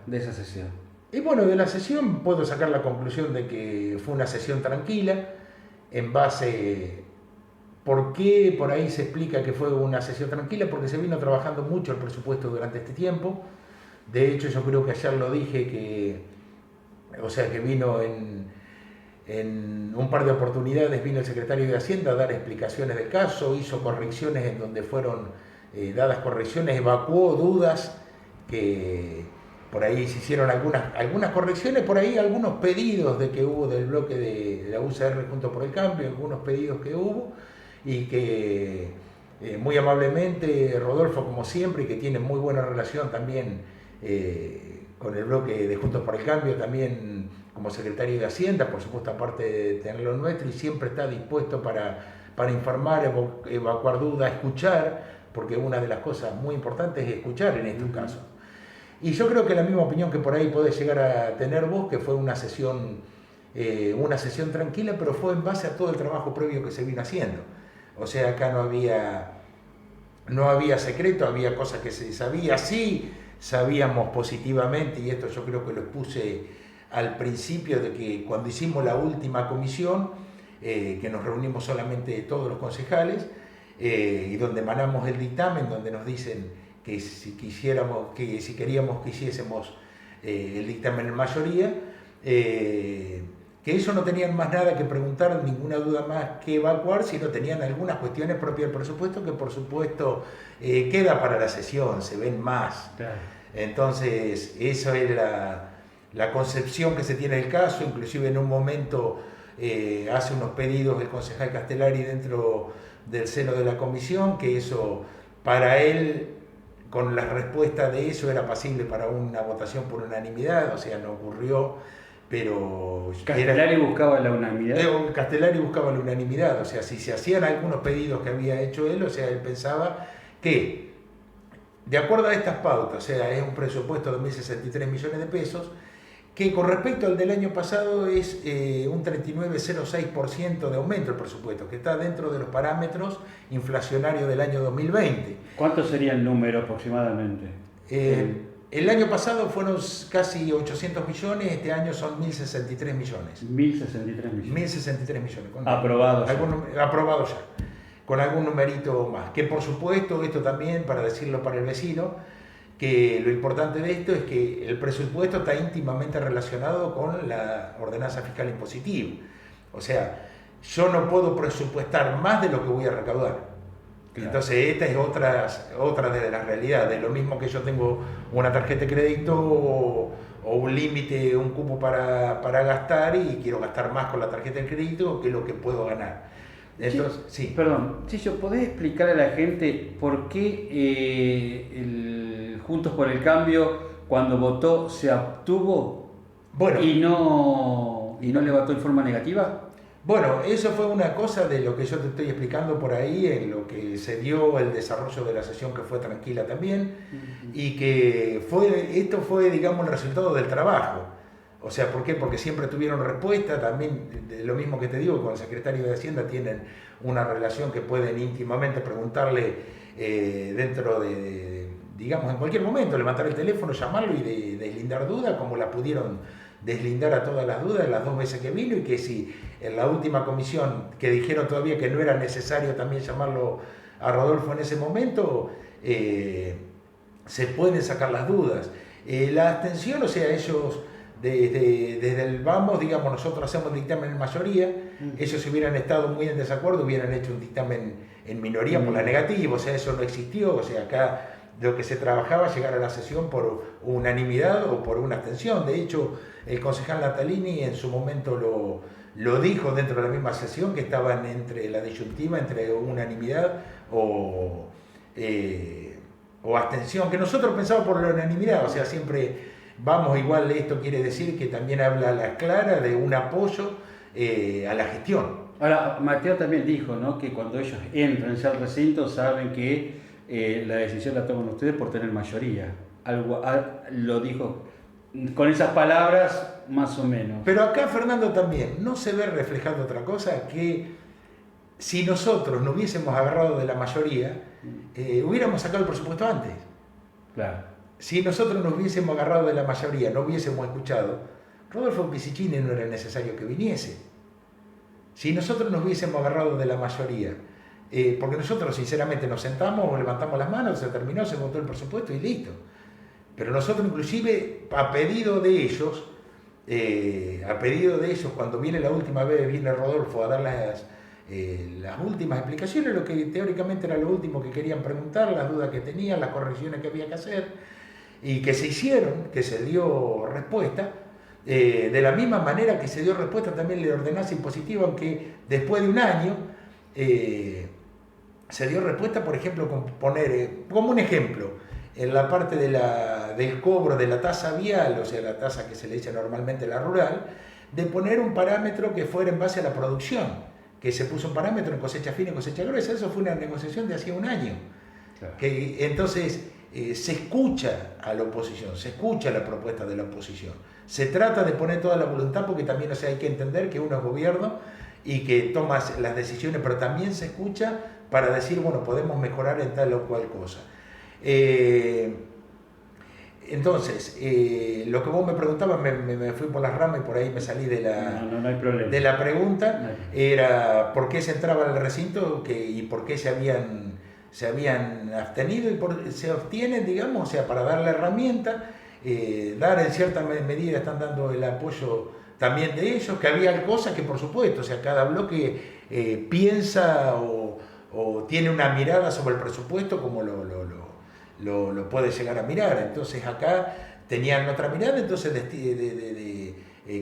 de esa sesión? Y bueno, de la sesión puedo sacar la conclusión de que fue una sesión tranquila, en base... ¿Por qué por ahí se explica que fue una sesión tranquila? Porque se vino trabajando mucho el presupuesto durante este tiempo. De hecho, yo creo que ayer lo dije que, o sea, que vino en un par de oportunidades, vino el secretario de Hacienda a dar explicaciones del caso, hizo correcciones en donde fueron dadas correcciones, evacuó dudas que por ahí se hicieron algunas correcciones, por ahí algunos pedidos de que hubo del bloque de la UCR Juntos por el Cambio, algunos pedidos que hubo y que muy amablemente Rodolfo, como siempre, y que tiene muy buena relación también con el bloque de Juntos por el Cambio, también como secretario de Hacienda, por supuesto, aparte de tenerlo nuestro, y siempre está dispuesto para informar, evacuar dudas, escuchar, porque una de las cosas muy importantes es escuchar en estos casos. Y yo creo que la misma opinión que por ahí podés llegar a tener vos, que fue una sesión tranquila, pero fue en base a todo el trabajo previo que se vino haciendo. O sea, acá no había secreto, había cosas que se sabía, sí sabíamos positivamente, y esto yo creo que lo expuse al principio, de que cuando hicimos la última comisión, que nos reunimos solamente todos los concejales, y donde emanamos el dictamen, donde nos dicen que si queríamos que hiciésemos el dictamen en mayoría, que eso no tenían más nada que preguntar, ninguna duda más que evacuar, sino tenían algunas cuestiones propias del presupuesto que por supuesto queda para la sesión, se ven más. Claro. Entonces, eso es la concepción que se tiene del caso. Inclusive en un momento hace unos pedidos el concejal Castellari dentro del seno de la comisión, que eso para él, con la respuesta de eso, era pasible para una votación por unanimidad, o sea, no ocurrió. Pero Castellari buscaba la unanimidad. Castellari buscaba la unanimidad, o sea, si se hacían algunos pedidos que había hecho él, o sea, él pensaba que, de acuerdo a estas pautas, o sea, es un presupuesto de 1.063 millones de pesos, que con respecto al del año pasado es un 39,06% de aumento del presupuesto, que está dentro de los parámetros inflacionarios del año 2020. ¿Cuánto sería el número aproximadamente? El año pasado fueron casi 800 millones, este año son 1.063 millones. 1.063 millones. 1.063 millones. Aprobados. Aprobado ya, con algún numerito más. Que por supuesto, esto también, para decirlo para el vecino, que lo importante de esto es que el presupuesto está íntimamente relacionado con la ordenanza fiscal impositiva. O sea, yo no puedo presupuestar más de lo que voy a recaudar. Claro. Entonces esta es otra de las realidades. Lo mismo que yo tengo una tarjeta de crédito o un límite, un cupo para gastar, y quiero gastar más con la tarjeta de crédito que lo que puedo ganar. Entonces, sí. Perdón, Chicho, ¿podés explicar a la gente por qué Juntos por el Cambio, cuando votó, se abstuvo y no le votó en forma negativa? Bueno, eso fue una cosa de lo que yo te estoy explicando por ahí, en lo que se dio el desarrollo de la sesión, que fue tranquila también, y que esto fue, digamos, el resultado del trabajo. O sea, ¿por qué? Porque siempre tuvieron respuesta, también lo mismo que te digo, con el secretario de Hacienda tienen una relación que pueden íntimamente preguntarle dentro digamos, en cualquier momento, levantar el teléfono, llamarlo y deslindar dudas, como la pudieron deslindar a todas las dudas las 2 veces que vino, y que si en la última comisión, que dijeron todavía que no era necesario también llamarlo a Rodolfo en ese momento, se pueden sacar las dudas. La abstención, o sea, ellos desde el vamos, digamos, nosotros hacemos dictamen en mayoría, ellos si hubieran estado muy en desacuerdo hubieran hecho un dictamen en minoría por la negativa, o sea, eso no existió. O sea, acá lo que se trabajaba llegar a la sesión por unanimidad o por una abstención. De hecho, el concejal Natalini en su momento lo dijo dentro de la misma sesión, que estaban entre la disyuntiva, entre unanimidad o abstención, que nosotros pensamos por la unanimidad. O sea, siempre vamos igual. Esto quiere decir que también habla a la clara de un apoyo a la gestión. Ahora, Mateo también dijo, ¿no?, que cuando ellos entran ya al recinto saben que la decisión la toman ustedes por tener mayoría. Lo dijo con esas palabras, más o menos. Pero acá, Fernando, también no se ve reflejando otra cosa, que si nosotros no hubiésemos agarrado de la mayoría, hubiéramos sacado el presupuesto antes. Claro. si nosotros nos hubiésemos agarrado de la mayoría, no hubiésemos escuchado, Rodolfo Pisicini no era necesario que viniese. Si nosotros nos hubiésemos agarrado de la mayoría, porque nosotros sinceramente nos sentamos, levantamos las manos, se terminó, se votó el presupuesto y listo. Pero nosotros inclusive, a pedido de ellos, cuando viene la última vez, viene Rodolfo a dar las últimas explicaciones, lo que teóricamente era lo último que querían preguntar, las dudas que tenían, las correcciones que había que hacer, y que se hicieron, que se dio respuesta, de la misma manera que se dio respuesta también la ordenanza impositiva, aunque después de un año se dio respuesta, por ejemplo, con poner, como un ejemplo, en la parte del cobro de la tasa vial, o sea, la tasa que se le echa normalmente a la rural, de poner un parámetro que fuera en base a la producción, que se puso un parámetro en cosecha fina y cosecha gruesa. Eso fue una negociación de hacía un año. Claro. Entonces, se escucha a la oposición, se escucha la propuesta de la oposición. Se trata de poner toda la voluntad, porque también, o sea, hay que entender que uno es gobierno y que toma las decisiones, pero también se escucha para decir, bueno, podemos mejorar en tal o cual cosa. Entonces, lo que vos me preguntabas, me fui por las ramas y por ahí me salí de no hay problema. De la pregunta, era por qué se entraba al recinto y por qué se habían abstenido, y se obtienen, digamos, o sea, para dar la herramienta, dar en cierta medida, están dando el apoyo también de ellos, que había cosas que, por supuesto, o sea, cada bloque piensa o tiene una mirada sobre el presupuesto como lo puede llegar a mirar. Entonces acá tenían otra mirada, entonces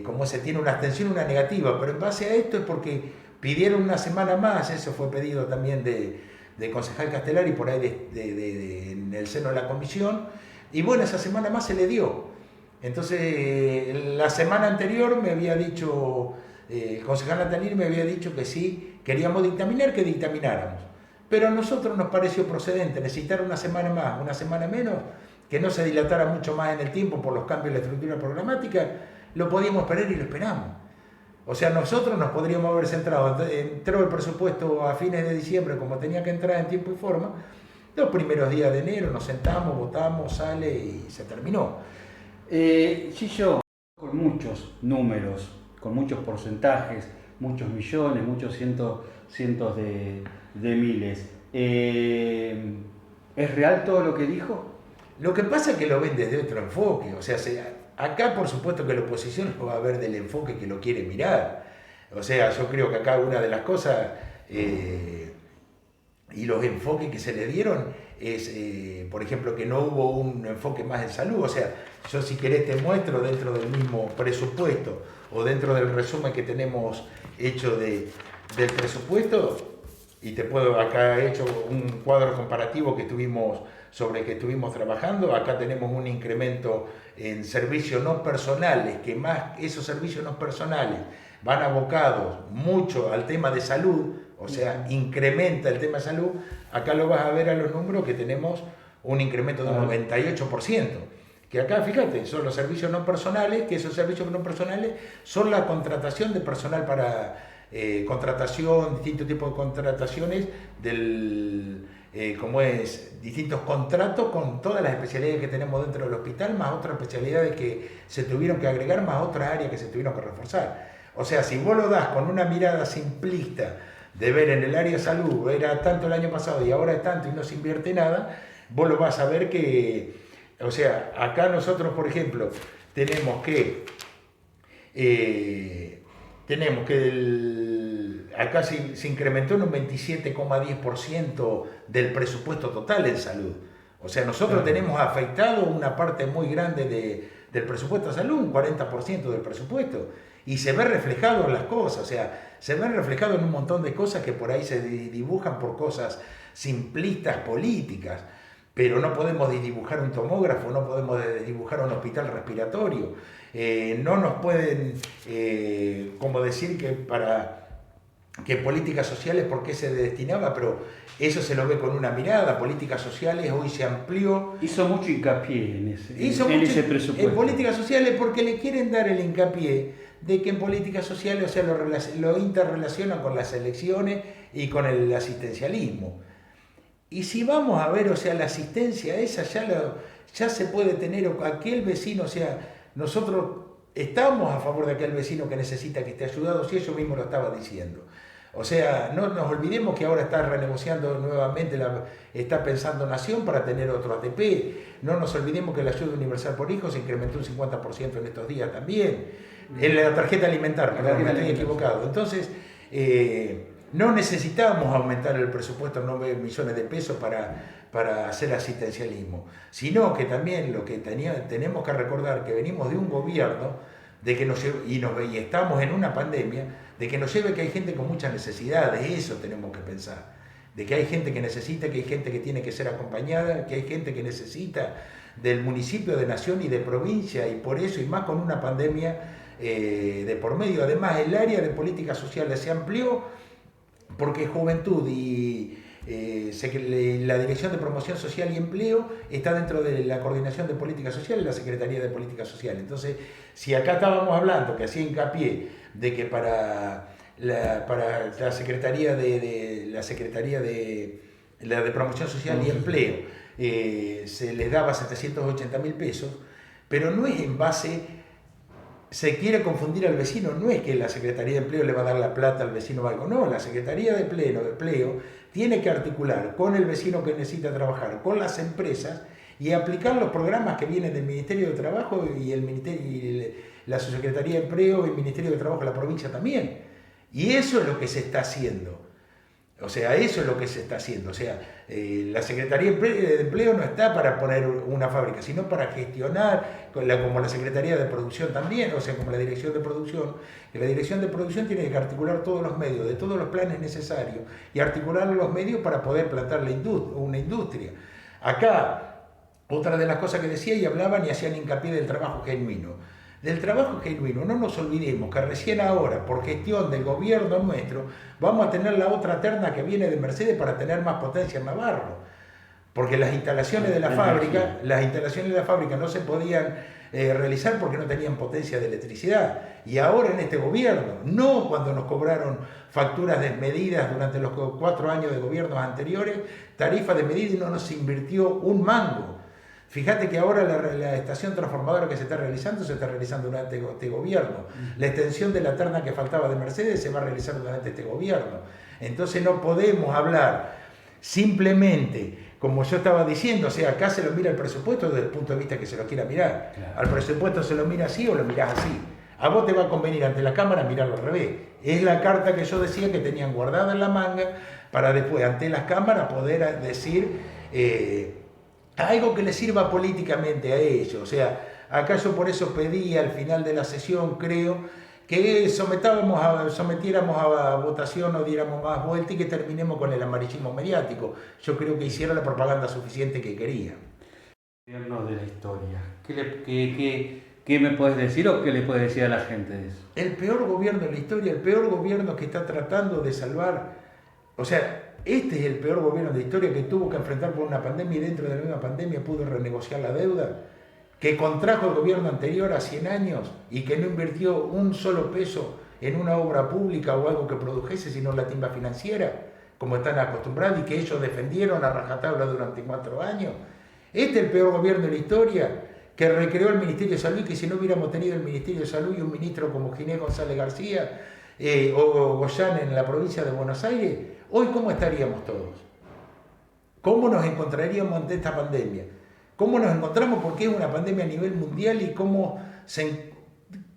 como se tiene una abstención, una negativa, pero en base a esto es porque pidieron una semana más, eso fue pedido también de concejal Castellari por ahí en el seno de la comisión, y bueno, esa semana más se le dio. Entonces la semana anterior me había dicho, el concejal Natalini me había dicho que sí, queríamos dictaminar, que dictamináramos. Pero a nosotros nos pareció procedente necesitar una semana más, una semana menos, que no se dilatara mucho más en el tiempo por los cambios de la estructura programática, lo podíamos esperar y lo esperamos. O sea, nosotros nos podríamos haber centrado, entró el presupuesto a fines de diciembre como tenía que entrar en tiempo y forma, los primeros días de enero nos sentamos, votamos, sale y se terminó. Gillo, con muchos números, con muchos porcentajes, muchos millones, muchos cientos de miles. ¿Es real todo lo que dijo? Lo que pasa es que lo ven desde otro enfoque. O sea, acá por supuesto que la oposición va a ver del enfoque que lo quiere mirar. O sea, yo creo que acá una de las cosas y los enfoques que se le dieron es, por ejemplo, que no hubo un enfoque más en salud. O sea, yo si querés te muestro dentro del mismo presupuesto o dentro del resumen que tenemos hecho del presupuesto, y te puedo, acá he hecho un cuadro comparativo sobre el que estuvimos trabajando. Acá tenemos un incremento en servicios no personales, que más esos servicios no personales van abocados mucho al tema de salud, o sea, incrementa el tema de salud. Acá lo vas a ver a los números que tenemos un incremento de un 98%. Que acá, fíjate, son los servicios no personales, que esos servicios no personales son la contratación de personal para distintos tipos de contrataciones, distintos contratos con todas las especialidades que tenemos dentro del hospital, más otras especialidades que se tuvieron que agregar, más otras áreas que se tuvieron que reforzar. O sea, si vos lo das con una mirada simplista de ver en el área de salud, era tanto el año pasado y ahora es tanto y no se invierte nada, vos lo vas a ver que, o sea, acá nosotros, por ejemplo, tenemos que acá se incrementó en un 27,10% del presupuesto total en salud. O sea, nosotros tenemos afectado una parte muy grande del presupuesto de salud, un 40% del presupuesto, y se ve reflejado en las cosas, o sea, se ve reflejado en un montón de cosas que por ahí se dibujan por cosas simplistas políticas, pero no podemos dibujar un tomógrafo, no podemos dibujar un hospital respiratorio. No nos pueden, como decir que políticas sociales, ¿por qué se destinaba? Pero eso se lo ve con una mirada. Políticas sociales hoy se amplió. Hizo mucho hincapié en ese presupuesto. En políticas sociales porque le quieren dar el hincapié de que en políticas sociales, o sea, lo interrelacionan con las elecciones y con el asistencialismo. Y si vamos a ver, o sea, la asistencia esa ya se puede tener, aquel vecino, o sea, nosotros estamos a favor de aquel vecino que necesita que esté ayudado, si ellos mismos lo estaba diciendo. O sea, no nos olvidemos que ahora está renegociando nuevamente, está pensando Nación para tener otro ATP. No nos olvidemos que la ayuda universal por hijos se incrementó un 50% en estos días también. En la tarjeta alimentar, perdón, me estoy equivocado. Entonces, no necesitamos aumentar el presupuesto en 9 millones de pesos para hacer asistencialismo, sino que también lo que tenemos que recordar que venimos de un gobierno de que y estamos en una pandemia, de que nos lleve que hay gente con muchas necesidades, eso tenemos que pensar, de que hay gente que necesita, que hay gente que tiene que ser acompañada, que hay gente que necesita del municipio, de nación y de provincia, y por eso, y más con una pandemia de por medio. Además, el área de políticas sociales se amplió porque Juventud y la Dirección de Promoción Social y Empleo está dentro de la Coordinación de Políticas Sociales y la Secretaría de Políticas Sociales. Entonces, si acá estábamos hablando, que hacía hincapié de que para la Secretaría de Promoción Social y Empleo se les daba 780.000 pesos, pero no es en base... Se quiere confundir al vecino, no es que la Secretaría de Empleo le va a dar la plata al vecino o algo, no, la Secretaría de Empleo tiene que articular con el vecino que necesita trabajar, con las empresas y aplicar los programas que vienen del Ministerio de Trabajo y la Subsecretaría de Empleo y el Ministerio de Trabajo de la provincia también. Y eso es lo que se está haciendo. O sea, eso es lo que se está haciendo. O sea, la Secretaría de Empleo no está para poner una fábrica, sino para gestionar, como la Secretaría de Producción también, o sea, como la Dirección de Producción. Que la Dirección de Producción tiene que articular todos los medios, de todos los planes necesarios, y articular los medios para poder plantar una industria. Acá, otra de las cosas que decía y hablaban y hacían hincapié del trabajo genuino. Del trabajo genuino, no nos olvidemos que recién ahora, por gestión del gobierno nuestro, vamos a tener la otra terna que viene de Mercedes para tener más potencia en Navarro. Porque las instalaciones de la fábrica no se podían realizar porque no tenían potencia de electricidad. Y ahora en este gobierno, no cuando nos cobraron facturas desmedidas durante los 4 años de gobiernos anteriores, tarifa desmedida y no nos invirtió un mango. Fíjate que ahora la estación transformadora que se está realizando durante este gobierno. La extensión de la terna que faltaba de Mercedes se va a realizar durante este gobierno. Entonces no podemos hablar simplemente, como yo estaba diciendo, o sea, acá se lo mira el presupuesto desde el punto de vista que se lo quiera mirar. Claro. Al presupuesto se lo mira así o lo mirás así. A vos te va a convenir ante la Cámara mirarlo al revés. Es la carta que yo decía que tenían guardada en la manga para después ante las cámaras poder decir... algo que le sirva políticamente a ellos. O sea, acá yo por eso pedí al final de la sesión, creo, que sometiéramos a votación o diéramos más vuelta y que terminemos con el amarillismo mediático. Yo creo que hicieron la propaganda suficiente que querían. Gobierno de la historia. ¿Qué me puedes decir o qué le puedes decir a la gente de eso? El peor gobierno de la historia, el peor gobierno que está tratando de salvar, o sea, este es el peor gobierno de la historia que tuvo que enfrentar por una pandemia y dentro de la misma pandemia pudo renegociar la deuda, que contrajo el gobierno anterior a 100 años y que no invirtió un solo peso en una obra pública o algo que produjese, sino en la timba financiera, como están acostumbrados y que ellos defendieron a rajatabla durante 4 años. Este es el peor gobierno de la historia, que recreó el Ministerio de Salud y que si no hubiéramos tenido el Ministerio de Salud y un ministro como Ginés González García o Goyán en la provincia de Buenos Aires, hoy, ¿cómo estaríamos todos? ¿Cómo nos encontraríamos ante esta pandemia? ¿Cómo nos encontramos? Porque es una pandemia a nivel mundial y cómo se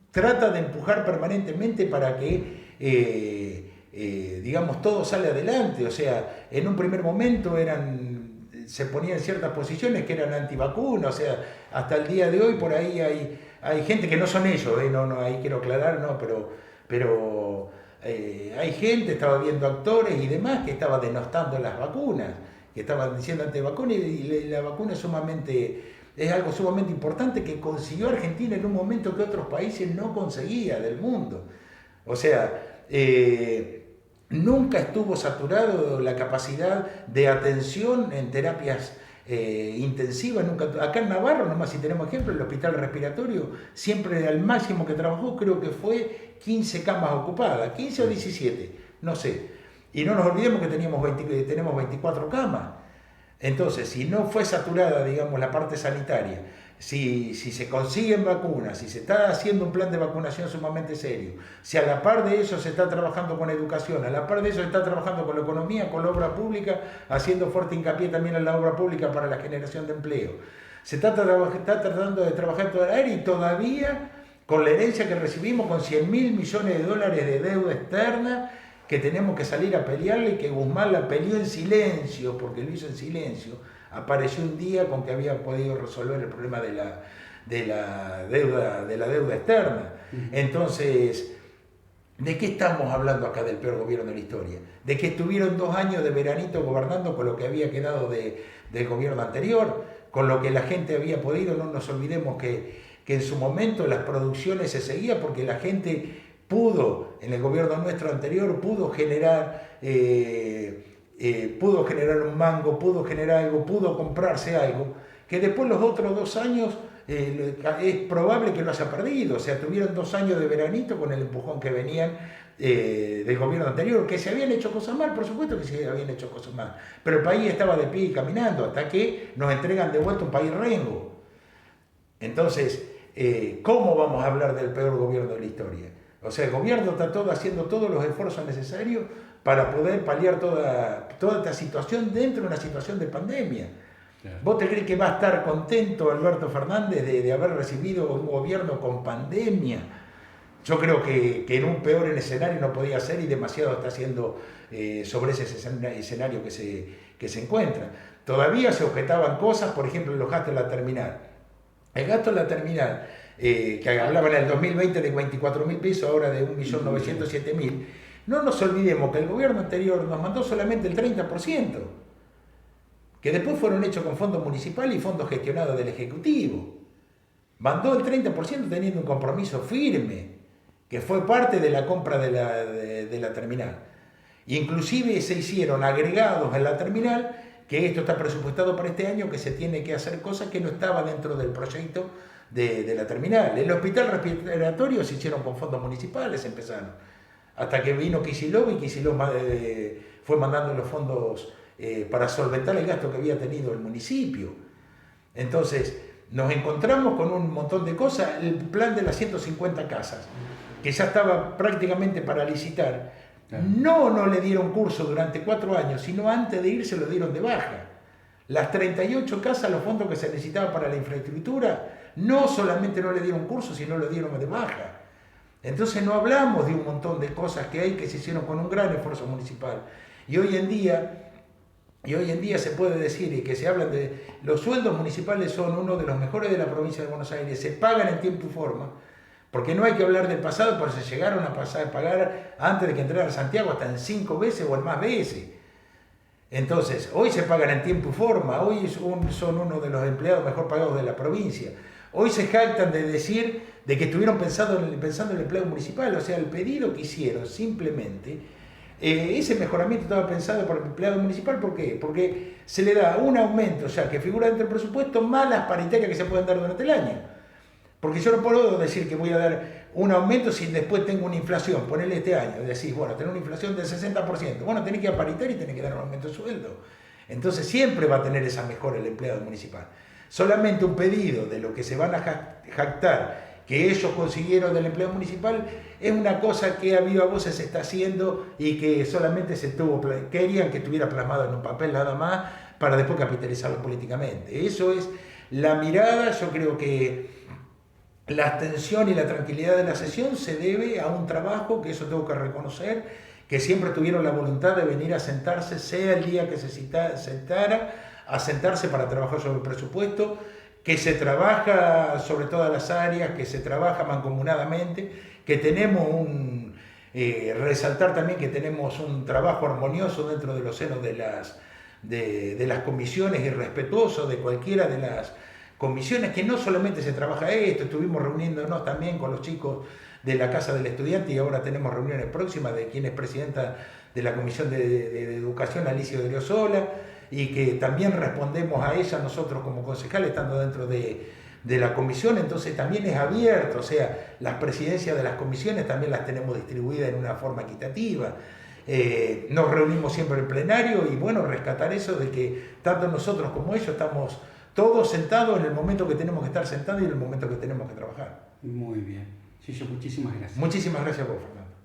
trata de empujar permanentemente para que, digamos, todo sale adelante. O sea, en un primer momento se ponían ciertas posiciones que eran antivacunas. O sea, hasta el día de hoy por ahí hay gente que no son ellos, no, ahí quiero aclarar, no, pero hay gente, estaba viendo actores y demás que estaban denostando las vacunas, que estaban diciendo antivacunas y la vacuna es algo sumamente importante que consiguió Argentina en un momento que otros países no conseguían del mundo. O sea, nunca estuvo saturado la capacidad de atención en terapias intensivas. Acá en Navarro, nomás si tenemos ejemplo, el hospital respiratorio, siempre al máximo que trabajó creo que fue 15 camas ocupadas, 15 o 17, no sé. Y no nos olvidemos que tenemos 24 camas. Entonces, si no fue saturada, digamos, la parte sanitaria, si se consiguen vacunas, si se está haciendo un plan de vacunación sumamente serio, si a la par de eso se está trabajando con educación, a la par de eso se está trabajando con la economía, con la obra pública, haciendo fuerte hincapié también en la obra pública para la generación de empleo. Se está tratando de trabajar toda la área y todavía con la herencia que recibimos, con 100.000 millones de dólares de deuda externa, que tenemos que salir a pelearle y que Guzmán la peleó en silencio, porque lo hizo en silencio. Apareció un día con que había podido resolver el problema de la deuda externa. Entonces, ¿de qué estamos hablando acá del peor gobierno de la historia? De que estuvieron 2 años de veranito gobernando con lo que había quedado del gobierno anterior, con lo que la gente había podido. No nos olvidemos que en su momento las producciones se seguían porque la gente pudo, en el gobierno nuestro anterior, pudo generar un mango, pudo generar algo, pudo comprarse algo, que después los otros 2 años es probable que lo haya perdido. O sea, tuvieron 2 años de veranito con el empujón que venían del gobierno anterior, que se habían hecho cosas mal, por supuesto que se habían hecho cosas mal, pero el país estaba de pie y caminando hasta que nos entregan de vuelta un país rengo. Entonces, ¿cómo vamos a hablar del peor gobierno de la historia? O sea, el gobierno está haciendo todos los esfuerzos necesarios para poder paliar toda esta situación dentro de una situación de pandemia. Claro. ¿Vos te crees que va a estar contento Alberto Fernández de haber recibido un gobierno con pandemia? Yo creo que en un peor escenario no podía ser y demasiado está haciendo sobre ese escenario que se encuentra. Todavía se objetaban cosas, por ejemplo, los gastos de la terminal. El gasto de la terminal, que hablaban en el 2020 de 24.000 pesos, ahora de 1.907.000, no nos olvidemos que el gobierno anterior nos mandó solamente el 30%, que después fueron hechos con fondos municipales y fondos gestionados del Ejecutivo. Mandó el 30% teniendo un compromiso firme, que fue parte de la compra de la terminal. Inclusive se hicieron agregados en la terminal, que esto está presupuestado para este año, que se tiene que hacer cosas que no estaban dentro del proyecto de la terminal. El hospital respiratorio se hicieron con fondos municipales, empezaron. Hasta que vino Kicillof y Kicillof fue mandando los fondos para solventar el gasto que había tenido el municipio. Entonces, nos encontramos con un montón de cosas. El plan de las 150 casas, que ya estaba prácticamente para licitar, no le dieron curso durante 4 años, sino antes de irse lo dieron de baja. Las 38 casas, los fondos que se necesitaban para la infraestructura, no solamente no le dieron curso, sino lo dieron de baja. Entonces no hablamos de un montón de cosas que hay que se hicieron con un gran esfuerzo municipal. Y hoy en día se puede decir, y que se hablan de los sueldos municipales son uno de los mejores de la provincia de Buenos Aires, se pagan en tiempo y forma. Porque no hay que hablar del pasado, porque se llegaron a pagar antes de que entrara a Santiago hasta en 5 veces o en más veces. Entonces, hoy se pagan en tiempo y forma, hoy son uno de los empleados mejor pagados de la provincia. Hoy se jactan de decir de que estuvieron pensando en el empleo municipal, o sea, el pedido que hicieron simplemente, ese mejoramiento estaba pensado por el empleado municipal. ¿Por qué? Porque se le da un aumento, ya que figura dentro del presupuesto, más las paritarias que se pueden dar durante el año. Porque yo no puedo decir que voy a dar un aumento si después tengo una inflación, ponele este año, decís, bueno, tener una inflación del 60%, bueno, tenés que ir a paritaria y tenés que dar un aumento de sueldo. Entonces siempre va a tener esa mejora el empleado municipal. Solamente un pedido de lo que se van a jactar que ellos consiguieron del empleo municipal es una cosa que a viva voces se está haciendo y que solamente querían que estuviera plasmado en un papel nada más para después capitalizarlo políticamente. Eso es la mirada. Yo creo que la abstención y la tranquilidad de la sesión se debe a un trabajo, que eso tengo que reconocer, que siempre tuvieron la voluntad de venir a sentarse, sea el día que se sentara, a sentarse para trabajar sobre el presupuesto, que se trabaja sobre todas las áreas, que se trabaja mancomunadamente, que tenemos resaltar también que tenemos un trabajo armonioso dentro de los senos de las comisiones y respetuoso de cualquiera de las comisiones, que no solamente se trabaja esto, estuvimos reuniéndonos también con los chicos de la Casa del Estudiante y ahora tenemos reuniones próximas de quien es presidenta de la Comisión de Educación, Alicia de Leosola, y que también respondemos a ella nosotros como concejales estando dentro de la comisión. Entonces también es abierto, o sea, las presidencias de las comisiones también las tenemos distribuidas en una forma equitativa. nos reunimos siempre en el plenario y bueno, rescatar eso de que tanto nosotros como ellos estamos todos sentados en el momento que tenemos que estar sentados y en el momento que tenemos que trabajar. Muy bien. Gillo, muchísimas gracias. Muchísimas gracias a vos, Fernando.